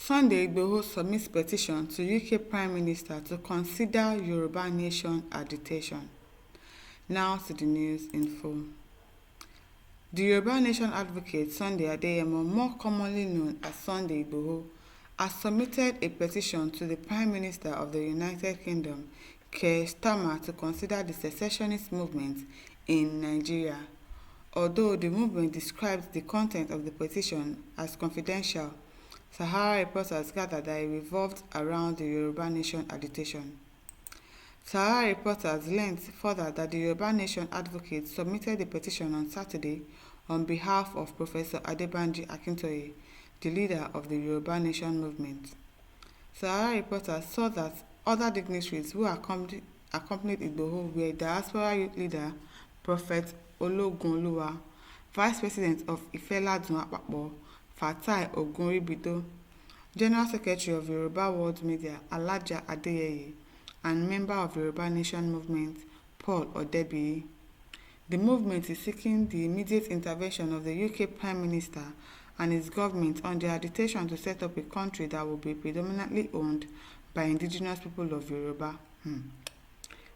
Sunday Igboho submits petition to UK Prime Minister to consider Yoruba Nation agitation. Now to the news in full. The Yoruba Nation advocate Sunday Adeyemo, more commonly known as Sunday Igboho, has submitted a petition to the Prime Minister of the United Kingdom, Keir Starmer, to consider the secessionist movement in Nigeria. Although the movement describes the content of the petition as confidential, Sahara reporters gathered that it revolved around the Yoruba Nation agitation. Sahara reporters learned further that the Yoruba Nation advocate submitted the petition on Saturday on behalf of Professor Adebanji Akintoye, the leader of the Yoruba Nation movement. Sahara reporters saw that other dignitaries who accompanied Igboho were diaspora youth leader Prophet Ologunoluwa, Vice President of Ifeladun Apapọ, Fatai Ogunribido, General Secretary of Yoruba World Media Alaja Adeyeye, and member of Yoruba Nation movement Paul Odebiyi. The movement is seeking the immediate intervention of the UK Prime Minister and his government on the agitation to set up a country that will be predominantly owned by indigenous people of Yoruba.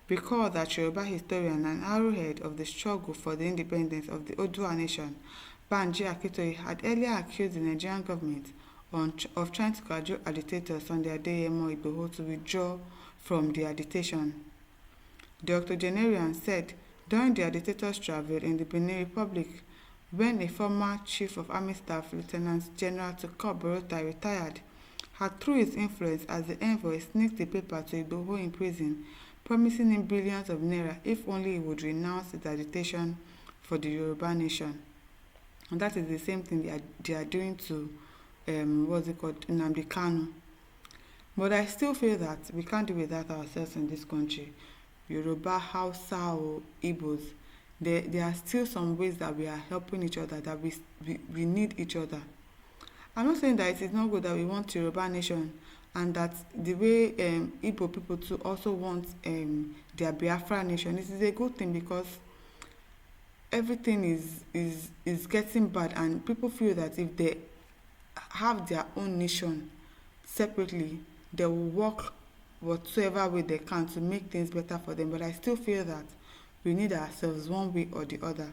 Recall that Yoruba historian and arrowhead of the struggle for the independence of the Oodua nation, Banji Akintoye, had earlier accused the Nigerian government of trying to cajole agitators Sunday Adeyemo Igboho to withdraw from the agitation. The octogenarian said during the agitators' travel in the Benin Republic, when a former Chief of Army Staff Lieutenant General Tukur Buratai retired, had through his influence as the envoy sneaked the paper to Igboho in prison, promising him billions of naira if only he would renounce his agitation for the Yoruba nation. And that is the same thing they are doing to Nnamdi Kanu. But I still feel that we can't do without ourselves in this country. Yoruba, Hausa, or Igbos, there are still some ways that we are helping each other, that we need each other. I'm not saying that it is not good that we want Yoruba nation and that the way Igbo people too also want their Biafra nation. This is a good thing because everything is getting bad and people feel that if they have their own nation separately, they will work whatsoever way they can to make things better for them. But I still feel that we need ourselves one way or the other.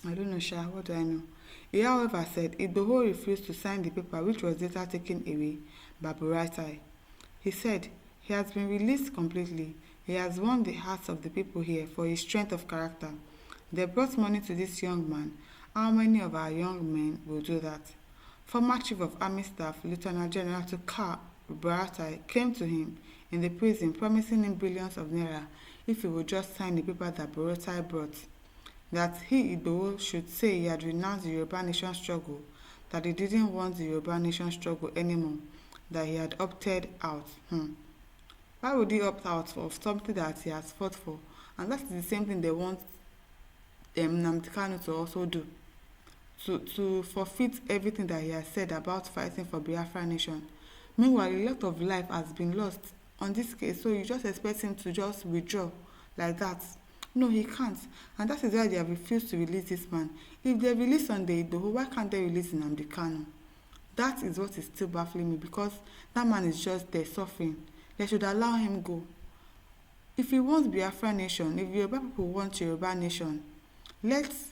I don't know, Sha, what do I know? He, however, said Igboho refused to sign the paper, which was later taken away by Buratai. He said he has been released completely. He has won the hearts of the people here for his strength of character. They brought money to this young man. How many of our young men will do that? Former Chief of Army Staff Lieutenant General Tukur Buratai came to him in the prison promising him billions of naira if he would just sign the paper that Buratai brought. That he, Igboho, should say he had renounced the Yoruba Nation struggle, that he didn't want the Yoruba Nation struggle anymore, that he had opted out. Why would he opt out of something that he has fought for? And that's the same thing they want Nnamdi Kanu to also do. To forfeit everything that he has said about fighting for Biafra nation. Meanwhile, a lot of life has been lost on this case, so you just expect him to just withdraw like that. No, he can't. And that is why they have refused to release this man. If they release Sunday Igboho, why can't they release Nnamdi Kanu? That is what is still baffling me, because that man is just there suffering. They should allow him go. If he wants Biafra nation, if Yoruba people want Yoruba nation, let's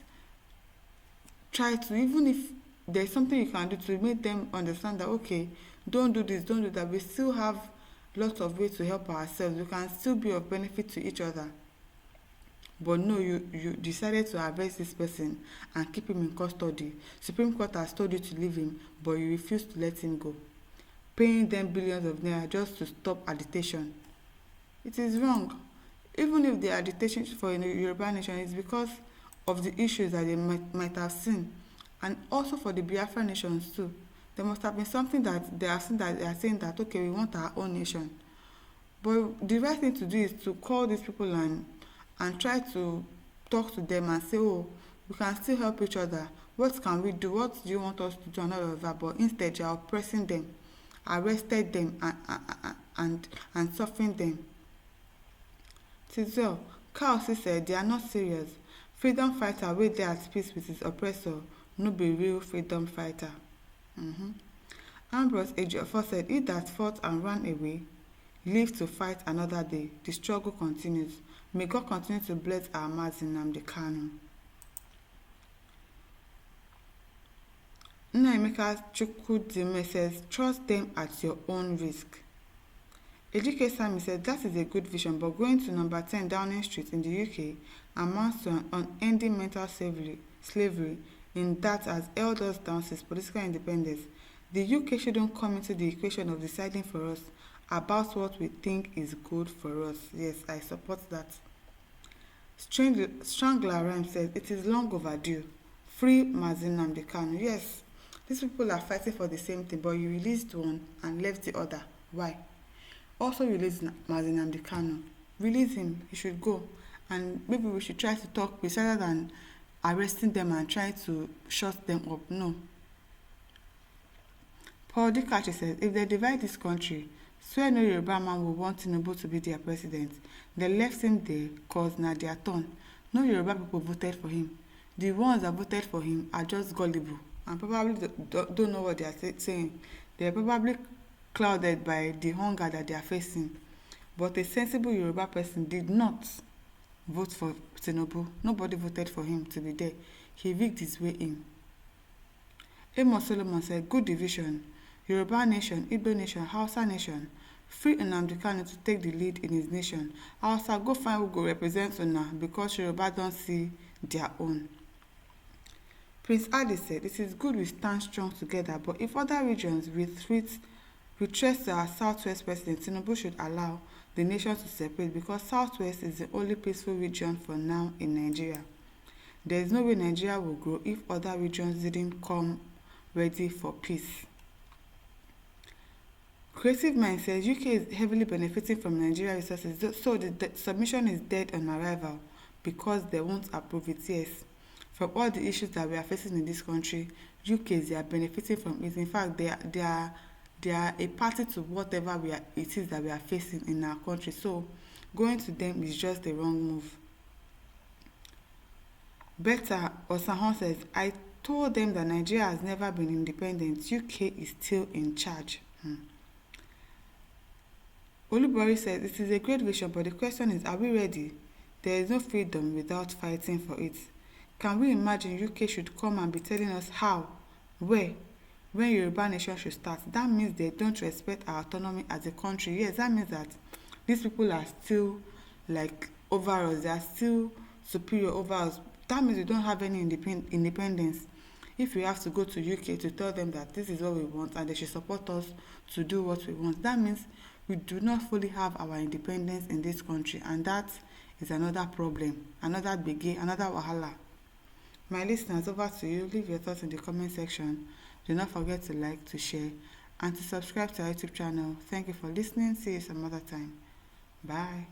try to, even if there's something you can do to make them understand that, okay, don't do this, don't do that. We still have lots of ways to help ourselves. We can still be of benefit to each other. But no, you decided to arrest this person and keep him in custody. Supreme Court has told you to leave him, but you refuse to let him go. Paying them billions of naira just to stop agitation. It is wrong. Even if the agitation for a Yoruba nation is because of the issues that they might have seen, and also for the Biafra nations too. There must have been something that they have seen that they are saying that, okay, we want our own nation. But the right thing to do is to call these people and try to talk to them and say, oh, we can still help each other. What can we do? What do you want us to do? And all of that. But instead, you are oppressing them, arrested them, and suffering them. Tizel, Kaosi said they are not serious. Freedom fighter wey dey at peace with his oppressor no be real freedom fighter. Ambrose Ejiofor said, "He that fought and ran away lived to fight another day. The struggle continues. May God continue to bless our Mazi Nnamdi Kanu." Nnaemeka Chukwudime says, "Trust them at your own risk." Ejike Sami said, "That is a good vision, but going to number 10 Downing Street in the UK amounts to an unending mental slavery in that has held us down since political independence. The UK shouldn't come into the equation of deciding for us about what we think is good for us." Yes, I support that. Strangler Rhyme says, "It is long overdue. Free Mazi Nnamdi Kanu." Yes, these people are fighting for the same thing, but you released one and left the other. Why? Also release Mazi Nnamdi Kanu. Release him. He should go. And maybe we should try to talk peace rather than arresting them and try to shut them up. No. Paul Dikachi says, "If they divide this country, swear no Yoruba man will want Tinubu to be their president. They left him there cause na their turn. No Yoruba people voted for him. The ones that voted for him are just gullible and probably don't know what they are saying. They are probably clouded by the hunger that they are facing. But a sensible Yoruba person did not vote for Tinubu. Nobody voted for him to be there. He rigged his way in." Amos Solomon said, "Good division. Yoruba nation, Igbo nation, Hausa nation. Free Nnamdi Kanu to take the lead in his nation. Hausa go find who go represent Una because Yoruba don't see their own." Prince Adi said, "It is good we stand strong together, but if other regions retrace to our Southwest president, Tinubu should allow the nation to separate because Southwest is the only peaceful region for now in Nigeria. There is no way Nigeria will grow if other regions didn't come ready for peace." Creative Mind says, "UK is heavily benefiting from Nigeria resources, so the submission is dead on arrival because they won't approve it." Yes, from all the issues that we are facing in this country, UK, they are benefiting from it. In fact, they are a party to whatever it is that we are facing in our country. So going to them is just the wrong move. Beta Osahon says, "I told them that Nigeria has never been independent. UK is still in charge." Olubori says, "It is a great vision, but the question is, are we ready? There is no freedom without fighting for it. Can we imagine UK should come and be telling us how, where, when Yoruba nation should start? That means they don't respect our autonomy as a country." Yes, that means that these people are still like over us. They are still superior over us. That means we don't have any independence. If we have to go to UK to tell them that this is what we want and they should support us to do what we want, that means we do not fully have our independence in this country, and that is another problem, another biggie, another wahala. My listeners, over to you. Leave your thoughts in the comment section. Do not forget to like, to share, and to subscribe to our YouTube channel. Thank you for listening. See you some other time. Bye.